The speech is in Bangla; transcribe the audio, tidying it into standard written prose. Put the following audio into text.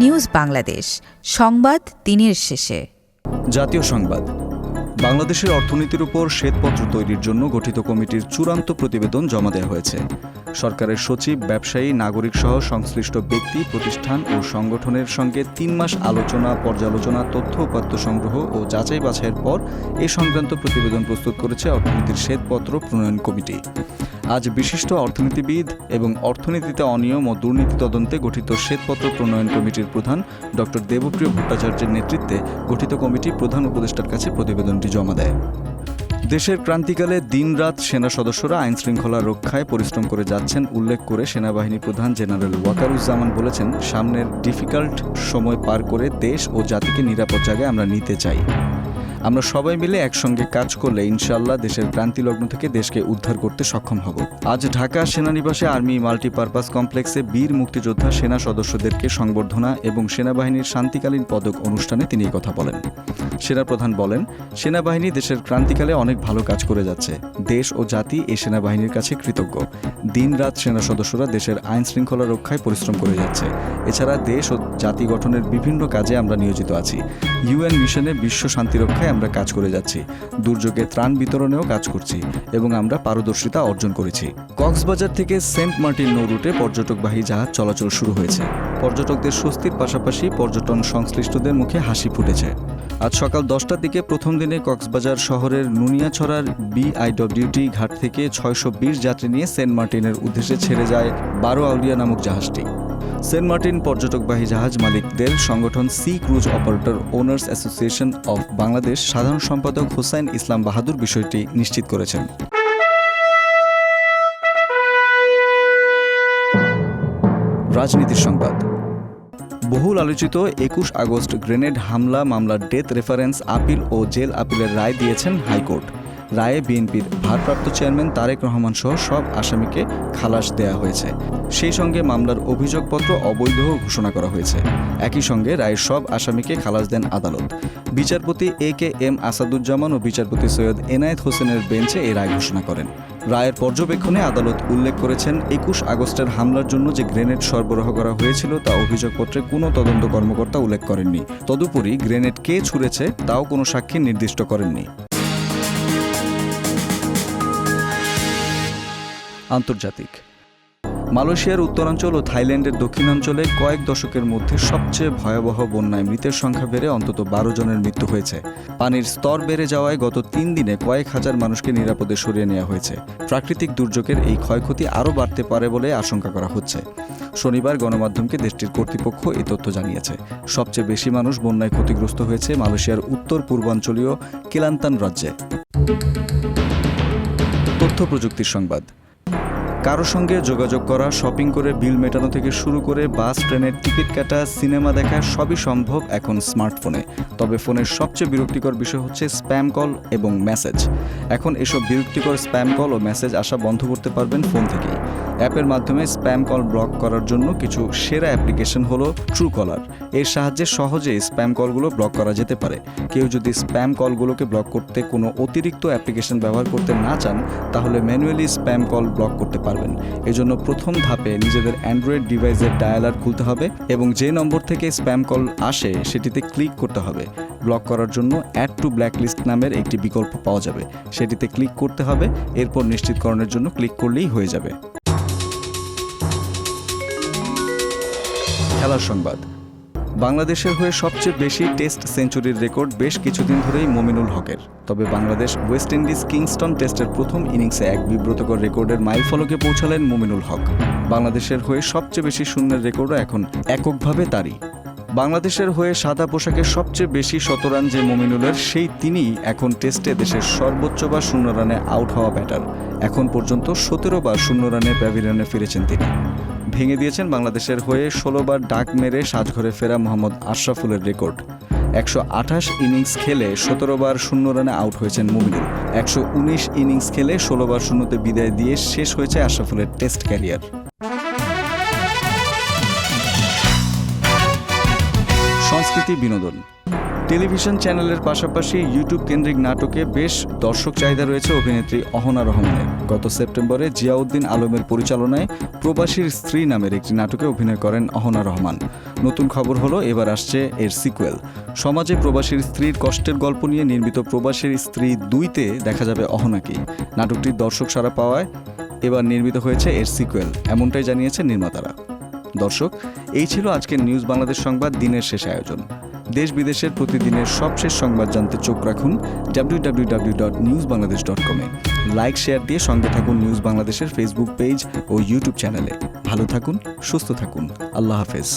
নিউজ বাংলাদেশ, সংবাদ দিনের শেষে। জাতীয় সংবাদ। বাংলাদেশের অর্থনীতির উপর শ্বেতপত্র তৈরির জন্য গঠিত কমিটির চূড়ান্ত প্রতিবেদন জমা দেওয়া হয়েছে। সরকারের সচিব, ব্যবসায়ী, নাগরিক সহ সংশ্লিষ্ট ব্যক্তি, প্রতিষ্ঠান ও সংগঠনের সঙ্গে 3 মাস আলোচনা, পর্যালোচনা, তথ্য উপাত্ত সংগ্রহ ও যাচাই বাছাইয়ের পর এ সংক্রান্ত প্রতিবেদন প্রস্তুত করেছে অর্থনীতির শ্বেতপত্র প্রণয়ন কমিটি। আজ বিশিষ্ট অর্থনীতিবিদ এবং অর্থনীতিতে অনিয়ম ও দুর্নীতি তদন্তে গঠিত শ্বেতপত্র প্রণয়ন কমিটির প্রধান ড. দেবপ্রিয় ভট্টাচার্যের নেতৃত্বে গঠিত কমিটি প্রধান উপদেষ্টার কাছে প্রতিবেদনটি জমা দেয়। দেশের ক্রান্তিকালে দিনরাত সেনা সদস্যরা আইনশৃঙ্খলা রক্ষায় পরিশ্রম করে যাচ্ছেন উল্লেখ করে সেনাবাহিনী প্রধান জেনারেল ওয়াকারুজ্জামান বলেছেন, সামনের ডিফিকাল্ট সময় পার করে দেশ ও জাতিকে নিরাপদ জায়গায় আমরা নিতে চাই। আমরা সবাই মিলে একসঙ্গে কাজ করলে ইনশাআল্লাহ দেশের ক্রান্তিলগ্ন থেকে দেশকে উদ্ধার করতে সক্ষম হব। আজ ঢাকা সেনানিবাসে আর্মি মাল্টিপারপাস কমপ্লেক্সে বীর মুক্তিযোদ্ধা সেনা সদস্যদেরকে সংবর্ধনা এবং সেনাবাহিনীর শান্তিকালীন পদক অনুষ্ঠানে তিনি এই কথা বলেন। সেনাপ্রধান বলেন, সেনাবাহিনী দেশের ক্রান্তিকালে অনেক ভালো কাজ করে যাচ্ছে। দেশ ও জাতি এই সেনাবাহিনীর কাছে কৃতজ্ঞ। দিনরাত সেনা সদস্যরা দেশের আইন শৃঙ্খলা রক্ষায় পরিশ্রম করে যাচ্ছে। এছাড়া দেশ ও জাতি গঠনের বিভিন্ন কাজে আমরা নিয়োজিত আছি। ইউএন মিশনে বিশ্ব শান্তি রক্ষায় আমরা কাজ করে যাচ্ছি। দুর্যোগে ত্রাণ বিতরণেও কাজ করছি এবং আমরা পারদর্শিতা অর্জন করেছি। কক্সবাজার থেকে সেন্ট মার্টিন নৌ রুটে পর্যটকবাহী জাহাজ চলাচল শুরু হয়েছে। পর্যটকদের স্বস্তির পাশাপাশি পর্যটন সংশ্লিষ্টদের মুখে হাসি ফুটেছে। আজ সকাল 10টার দিকে প্রথম দিনে কক্সবাজার শহরের নুনিয়াছড়ার BIWT ঘাট থেকে 620 যাত্রী নিয়ে সেন্ট মার্টিনের উদ্দেশ্যে ছেড়ে যায় 12 আউলিয়া নামক জাহাজটি। সেন্ট মার্টিন পর্যটকবাহী জাহাজ মালিকদের সংগঠন sea cruise operator owners association of Bangladesh সাধারণ সম্পাদক হোসাইন ইসলাম বাহাদুর বিষয়টি নিশ্চিত করেছেন। রাজনীতির সংবাদ। বহুল আলোচিত 21 আগস্ট গ্রেনেড হামলা মামলার ডেথ রেফারেন্স আপিল ও জেল আপিলের রায় দিয়েছেন হাইকোর্ট। রায়ে বিএনপির ভারপ্রাপ্ত চেয়ারম্যান তারেক রহমান সহ সব আসামিকে খালাস দেয়া হয়েছে। সেই সঙ্গে মামলার অভিযোগপত্র অবৈধ ঘোষণা করা হয়েছে। একই সঙ্গে রায়ের সব আসামিকে খালাস দেন আদালত। বিচারপতি AKM আসাদুজ্জামান ও বিচারপতি সৈয়দ এনায়েত হোসেনের বেঞ্চে এই রায় ঘোষণা করেন। রায়ের পর্যবেক্ষণে আদালত উল্লেখ করেছেন, 21 আগস্টের হামলার জন্য যে গ্রেনেড সরবরাহ করা হয়েছিল তা অভিযোগপত্রে কোনো তদন্ত কর্মকর্তা উল্লেখ করেননি। তদুপরি গ্রেনেড কে ছুঁড়েছে তাও কোনো সাক্ষী নির্দিষ্ট করেননি। আন্তর্জাতিক। মালয়েশিয়ার উত্তরাঞ্চল ও থাইল্যান্ডের দক্ষিণাঞ্চলে কয়েক দশকের মধ্যে সবচেয়ে ভয়াবহ বন্যায় মৃতের সংখ্যা বেড়ে অন্তত 12 জনের মৃত্যু হয়েছে। পানির স্তর বেড়ে যাওয়ায় গত 3 দিনে কয়েক হাজার মানুষকে নিরাপদে সরিয়ে নেওয়া হয়েছে। প্রাকৃতিক দুর্যোগের এই ক্ষয়ক্ষতি আরও বাড়তে পারে বলে আশঙ্কা করা হচ্ছে। শনিবার গণমাধ্যমকে দেশটির কর্তৃপক্ষ এই তথ্য জানিয়েছে। সবচেয়ে বেশি মানুষ বন্যায় ক্ষতিগ্রস্ত হয়েছে মালয়েশিয়ার উত্তর পূর্বাঞ্চলীয় কেলান্তান রাজ্যে। তথ্য প্রযুক্তির সংবাদ। কারো সঙ্গে যোগাযোগ করা, শপিং করে বিল মেটানো থেকে শুরু করে বাস, ট্রেনের টিকিট কাটা, সিনেমা দেখা সবই সম্ভব এখন স্মার্টফোনে। তবে ফোনের সবচেয়ে বিরক্তিকর বিষয় হচ্ছে স্প্যাম কল এবং মেসেজ। এখন এসব বিরক্তিকর স্প্যাম কল ও মেসেজ আসা বন্ধ করতে পারবেন ফোন থেকেই। অ্যাপের মাধ্যমে স্প্যাম কল ব্লক করার জন্য কিছু সেরা অ্যাপ্লিকেশন হলো ট্রুকলার। এর সাহায্যে সহজেই স্প্যাম কলগুলো ব্লক করা যেতে পারে। কেউ যদি স্প্যাম কলগুলোকে ব্লক করতে কোনো অতিরিক্ত অ্যাপ্লিকেশন ব্যবহার করতে না চান, তাহলে ম্যানুয়ালি স্প্যাম কল ব্লক করতে পারবেন। এজন্য প্রথম ধাপে নিজেদের অ্যান্ড্রয়েড ডিভাইসের ডায়ালার খুলতে হবে এবং যে নম্বর থেকে স্প্যাম কল আসে সেটিতে ক্লিক করতে হবে। ব্লক করার জন্য অ্যাড টু ব্ল্যাকলিস্ট নামের একটি বিকল্প পাওয়া যাবে। সেটিতে ক্লিক করতে হবে, এরপর নিশ্চিতকরণের জন্য ক্লিক করলেই হয়ে যাবে। খেলার সংবাদ। বাংলাদেশের হয়ে সবচেয়ে বেশি টেস্ট সেঞ্চুরির রেকর্ড বেশ কিছুদিন ধরেই মমিনুল হকের। তবে বাংলাদেশ ওয়েস্ট ইন্ডিজ কিংস্টন টেস্টের প্রথম ইনিংসে এক বিব্রতকর রেকর্ডের মাইলফলকে পৌঁছালেন মমিনুল হক। বাংলাদেশের হয়ে সবচেয়ে বেশি শূন্যের রেকর্ডও এখন এককভাবে তারই। বাংলাদেশের হয়ে সাদা পোশাকে সবচেয়ে বেশি শতরান যে মমিনুলের, সেই তিনিই এখন টেস্টে দেশের সর্বোচ্চ বা 0 রানে আউট হওয়া ব্যাটার। এখন পর্যন্ত 17 বার 0 রানে প্যাভিলিয়নে ফিরেছেন তিনি। ভেঙে দিয়েছেন বাংলাদেশের হয়ে 16 বার ডাক মেরে সাজঘরে ফেরা মোহাম্মদ আশরাফুলের রেকর্ড। 128 ইনিংস খেলে 17 বার 0 রানে আউট হয়েছেন মুমিনুল। 119 ইনিংস খেলে 16 বার 0তে বিদায় দিয়ে শেষ হয়েছে আশরাফুলের টেস্ট ক্যারিয়ার। সংস্কৃতি বিনোদন। টেলিভিশন চ্যানেলের পাশাপাশি ইউটিউব কেন্দ্রিক নাটকে বেশ দর্শক চাহিদা রয়েছে অভিনেত্রী অহনা রহমানের। গত সেপ্টেম্বরে জিয়াউদ্দিন আলমের পরিচালনায় প্রবাসীর স্ত্রী নামের একটি নাটকে অভিনয় করেন অহনা রহমান। নতুন খবর হলো এবার আসছে এর সিকুয়েল। সমাজে প্রবাসীর স্ত্রীর কষ্টের গল্প নিয়ে নির্মিত প্রবাসীর স্ত্রী 2-তে দেখা যাবে অহনাকে। নাটকটির দর্শক সাড়া পাওয়ায় এবার নির্মিত হয়েছে এর সিকুয়েল, এমনটাই জানিয়েছেন নির্মাতারা। দর্শক, এই ছিল আজকের নিউজ বাংলাদেশ সংবাদ দিনের শেষ আয়োজন। দেশ বিদেশের প্রতিদিনের সবশেষ সংবাদ জানতে চোখ রাখুন www.newsbangladesh.com এ। লাইক শেয়ার দিয়ে সঙ্গে থাকুন নিউজ বাংলাদেশের ফেসবুক পেজ ও ইউটিউব চ্যানেলে। ভালো থাকুন, সুস্থ থাকুন। আল্লাহ হাফেজ।